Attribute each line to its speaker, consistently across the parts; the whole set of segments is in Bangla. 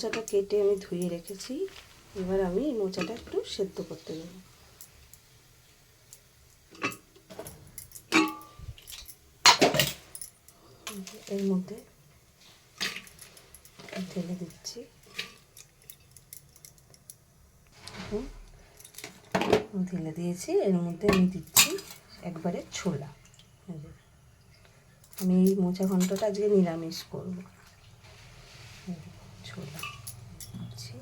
Speaker 1: মোচাটা কেটে আমি ধুয়ে রেখেছি। এবার আমি এই মোচাটা একটু সেদ্ধ করতে দেবো। এর মধ্যে ঢেলে দিচ্ছি। ঢেলে দিয়েছি। এর মধ্যে আমি দিচ্ছি একবারে ছোলা। আমি এই মোচা ঘন্টটা আজকে নিরামিষ করব। ছোলা দিচ্ছি।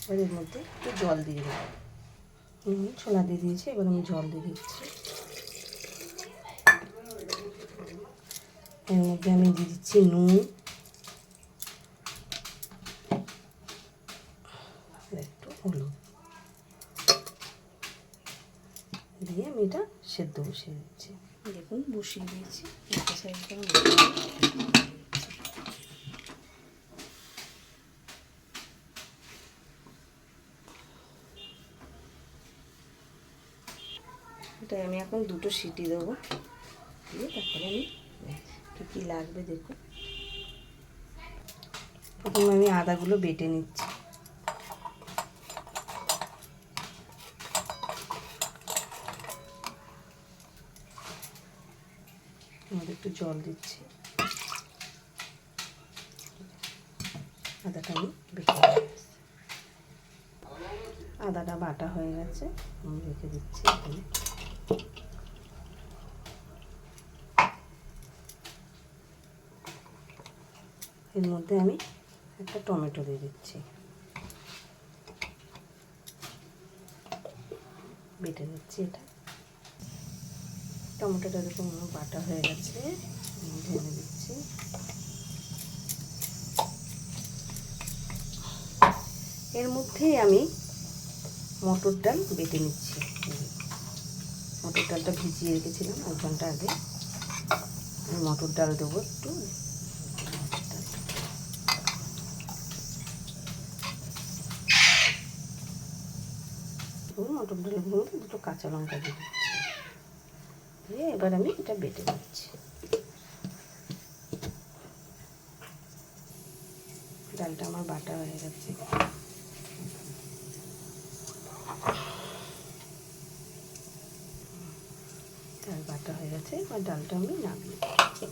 Speaker 1: এবার এর মধ্যে একটু জল দিয়ে দেবো। ছোলা দিয়ে দিয়েছি, এবার আমি জল দিয়ে দিচ্ছি। এর মধ্যে আমি দিয়ে দিচ্ছি নুন, একটু হলুদ দিয়ে আমি এটা সেদ্ধ বসিয়ে দিচ্ছি। দেখুন বসিয়ে দিয়েছি। একটা সাইডটা এটাই আমি এখন দুটো সিটি দেবো, দিয়ে তারপরে আমি কী কী লাগবে দেখুন। প্রথমে আমি আদাগুলো বেটে নিচ্ছি। আমাদের একটু জল দিচ্ছি। আদাটা আমি বেটে নিচ্ছি। আদাটা বাটা হয়ে গেছে, আমি রেখে দিচ্ছি এখানে। এর মধ্যে আমি একটা টমেটো দিয়ে দিচ্ছি, বেটে নিচ্ছি এটা। টমেটোটা দেখুন বাটা হয়ে গেছে, ঢেলে দিচ্ছি। এর মধ্যেই আমি মটর ডাল বেটে নিচ্ছি। মটর ডালটা ভিজিয়ে রেখেছিলাম 1 ঘন্টা আগে। আমি মটর ডাল দেবো একটু। মটর ডালের মধ্যে দুটো কাঁচা লঙ্কা দিয়ে দিচ্ছি। দিয়ে এবার আমি এটা বেটে নিচ্ছি। ডালটা আমার বাটা হয়ে গেছে। ডাল বাটা হয়ে গেছে, এবার ডালটা আমি নামিয়ে দিচ্ছি।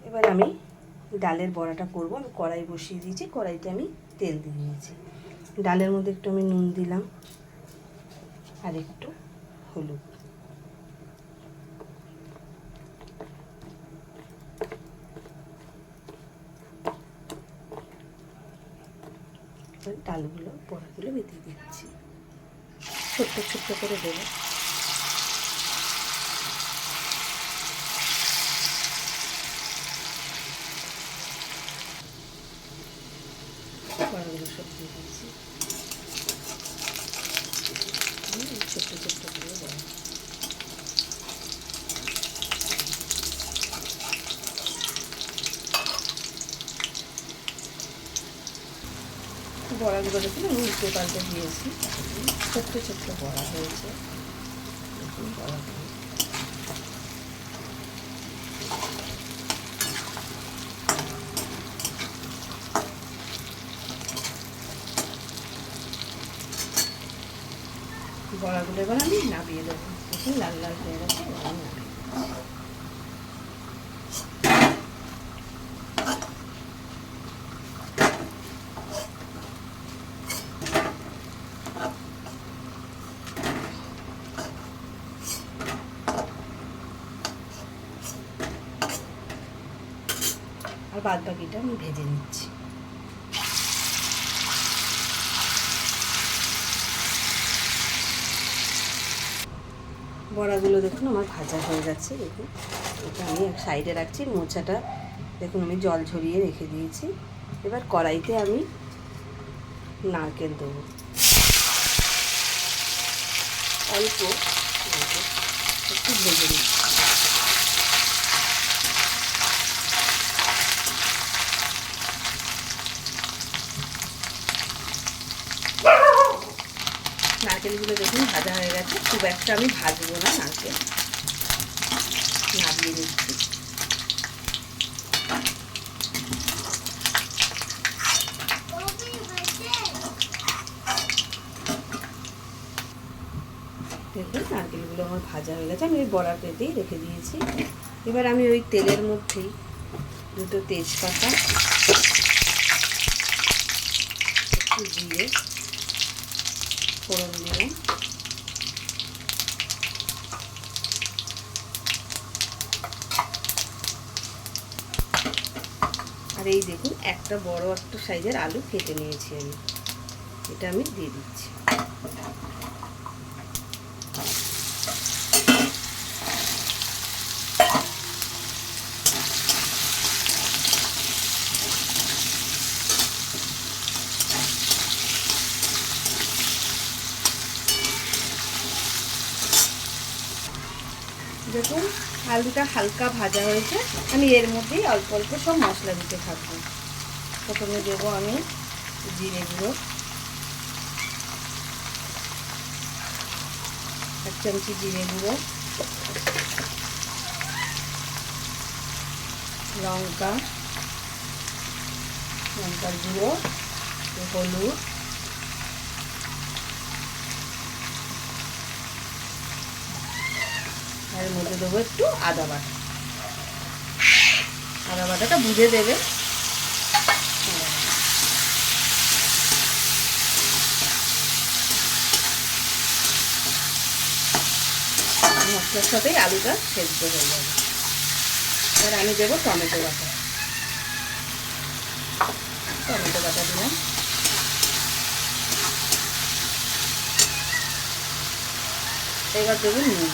Speaker 1: এবার আমি ডালের বড়াটা করব। আমি কড়াই বসিয়ে দিয়েছি, কড়াইতে আমি তেল দিয়ে দিয়েছি। ডালের মধ্যে একটু আমি নুন দিলাম আর একটু হলুদ। ডালগুলো বড়াগুলো মেখে দিচ্ছি, ছোট্ট ছোট্ট করে দেবো। বড়াগুলো সব দিয়ে দিচ্ছি, ছোট্ট ছোট্ট করে বড়া। বড়াগুলো দেখুন আমি উল্টে পাল্টে দিয়েছি, ছোট্ট ছোট্ট বড়া হয়েছে। দেখুন বড়াগুলো বড়াগুলো এবার আমি নামিয়ে দেবো। দেখুন লাল লাল হয়ে গেছে, এবার আমি নামিয়ে আর বাদ বাকিটা আমি ভেজে নিচ্ছি। বড়াগুলো দেখুন আমার ভাজা হয়ে গেছে। দেখুন এটা আমি এক সাইডে রাখছি। মোচাটা দেখুন আমি জল ঝরিয়ে রেখে দিয়েছি। এবার কড়াইতে আমি নারকেল দেবো, অল্প একটু ভেজে নিচ্ছি। একটা আমি ভাজবো না, নারকেল নামিয়ে নিচ্ছি। দেখুন নারকেলগুলো আমার ভাজা হয়ে গেছে, আমি ওই বড়ার পেতেই রেখে দিয়েছি। এবার আমি ওই তেলের মধ্যেই দুটো তেজপাতা, একটু জিরে ফোড়ন দিলাম, আর এই দেখুন একটা বড় একটা সাইজের আলু কেটে নিয়েছি আমি, এটা আমি দিয়ে দিচ্ছি। দেখুন আলুটা হালকা ভাজা হয়েছে, আমি এর মধ্যেই অল্প অল্প সব মশলা দিতে থাকবো। প্রথমে দেবো আমি জিরে গুঁড়ো 1 চামচি, জিরে গুঁড়ো, লঙ্কার গুঁড়ো, হলুদ, এর মধ্যে দেবো একটু আদা বাটা। আদা বাটাটা বুঝে দেবে। মশলার সাথেই আলুটা সেদ্ধ হয়ে যাবে। এবার আমি দেবো টমেটো বাটা, দিলাম। এবার দেবো নুন,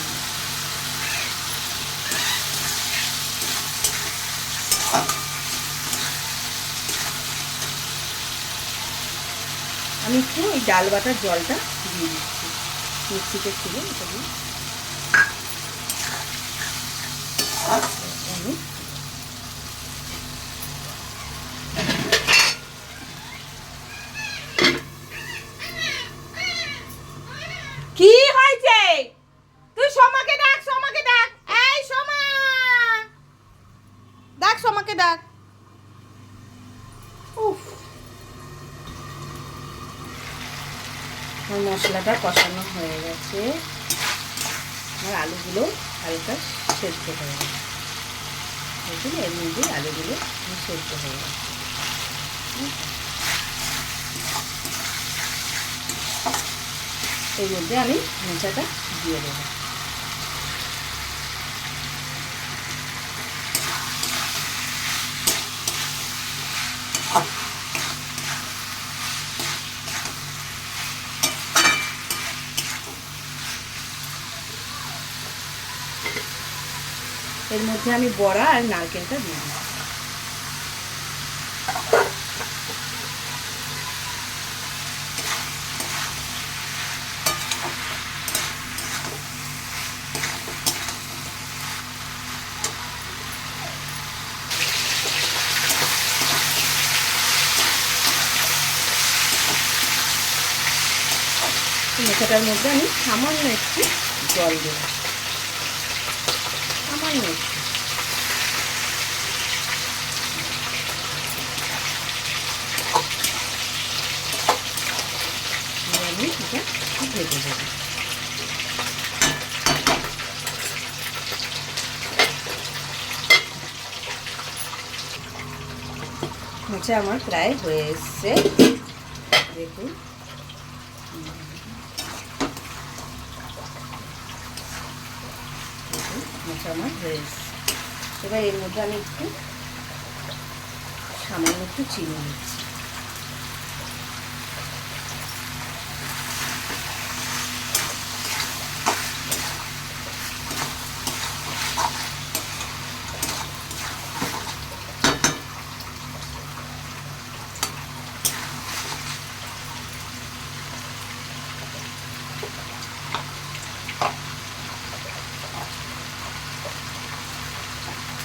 Speaker 1: আমি একটু ওই ডাল বাটার জলটা দিয়ে দিচ্ছি, মিক্সিতে ছিল এটা দিয়ে। কি হয়েছে? তুই সোমাকে ডাক, এই সোমা, সোমাকে ডাক। উফ, মশলাটা কষানো হয়ে গেছে, আর আলুগুলো হালকা সেদ্ধ হয়ে গেছে। দেখুন এর মধ্যে আলুগুলো সেদ্ধ হয়ে গেছে। এর মধ্যে আমি মোচাটা দিয়ে দেবো। এর মধ্যে আমি বড়া আর নারকেলটা দিয়ে দিই। মোচাটার মধ্যে আমি সামান্য একটু জল দেব, সামান্য একটু। আমি এটা ভেজে দেব। মোচা আমার প্রায় হয়ে এসছে, দেখুন। মোচা আমার হয়ে এসছে। এবার এর মধ্যে আমি একটু সামান্য একটু চিনি দিচ্ছি।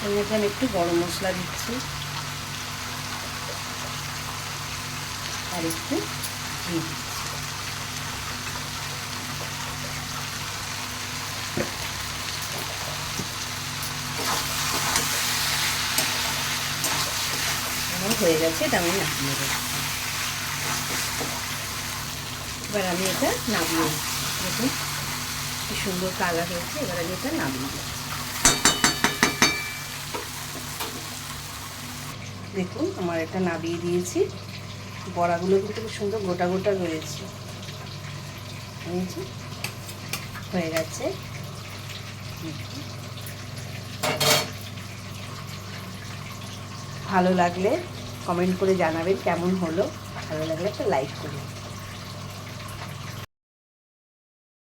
Speaker 1: এর মধ্যে আমি একটু গরম মশলা দিচ্ছি আর একটু ঘি দিচ্ছি। হয়ে গেছে, এটা আমি নামিয়ে দেবো। এবার আমি এটা নামিয়ে দেখুন কি সুন্দর কালার হয়েছে। এবার আমি এটা নামিয়ে দেবো। দেখুন আমার এটা নামিয়ে দিয়েছি। বড়াগুলো কিন্তু খুব সুন্দর গোটা গোটা রয়েছে, হয়ে গেছে। ভালো লাগলে কমেন্ট করে জানাবেন কেমন হলো। ভালো লাগলে একটা লাইক করুন।